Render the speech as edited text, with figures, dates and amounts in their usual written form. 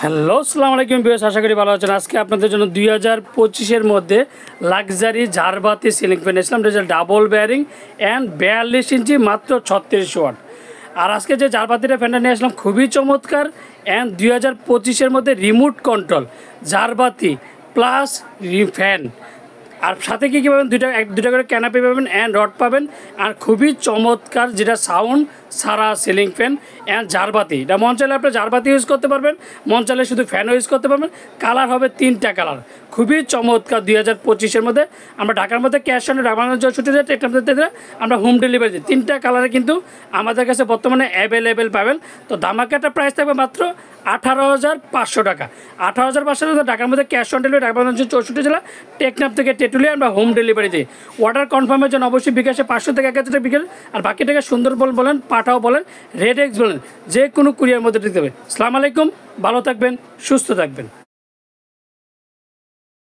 Hello, আসসালামু আলাইকুম viewers, আশা করি ভালো আছেন। আজকে আপনাদের জন্য 2025-এর মধ্যে লাক্সারি ঝাড়বাতি সিলিং ফ্যান এসলাম। এটা ডাবল বেয়ারিং অ্যান্ড 42 ইঞ্চি, মাত্র 36 ওয়াট। আর আজকে যে ঝাড়বাতিটা ফ্যানটা নিয়ে আসলাম খুবই চমৎকার অ্যান্ড 2025-এর মধ্যে রিমোট কন্ট্রোল ঝাড়বাতি প্লাস ফ্যান। আর সাথে কী পাবেন, দুইটা করে ক্যানাপি পাবেন অ্যান্ড রড পাবেন। আর খুবই চমৎকার যেটা সাউন্ড সারা সিলিং ফ্যান অ্যান্ড ঝাড়বাতি। এটা মন চাইলে আপনি ঝাড়বাতি ইউজ করতে পারবেন, মন চাইলে শুধু ফ্যানও ইউজ করতে পারবেন। কালার হবে 3টা কালার, খুবই চমৎকার। 2025-এর মধ্যে আমরা ঢাকার মধ্যে ক্যাশ অন ডেলিভারি 64 টেকনাফ আমরা হোম ডেলিভারি দিই। 3টা কালারে কিন্তু আমাদের কাছে বর্তমানে অ্যাভেলেবেল পাবেন। তো ধামাকাটা প্রাইস থাকবে মাত্র 18,500 টাকা। 18,500 টাকা ঢাকার মধ্যে ক্যাশ অন ডেলিভারি। ঢাকা 64 জেলা, টেকনাফ থেকে তেঁতুলিয়া আমরা হোম ডেলিভারি দিই। অর্ডার কনফার্মের জন্য অবশ্যই বিকাশে 500 থেকে 1000 টাকা বিকাশ, আর বাকি টাকা সুন্দরবন বলেন, পাঠাও বলেন, রেড এক্স বলেন, যে কোনো কুরিয়ার মধ্যে দিতে হবে। আসসালামু আলাইকুম, ভালো থাকবেন, সুস্থ থাকবেন।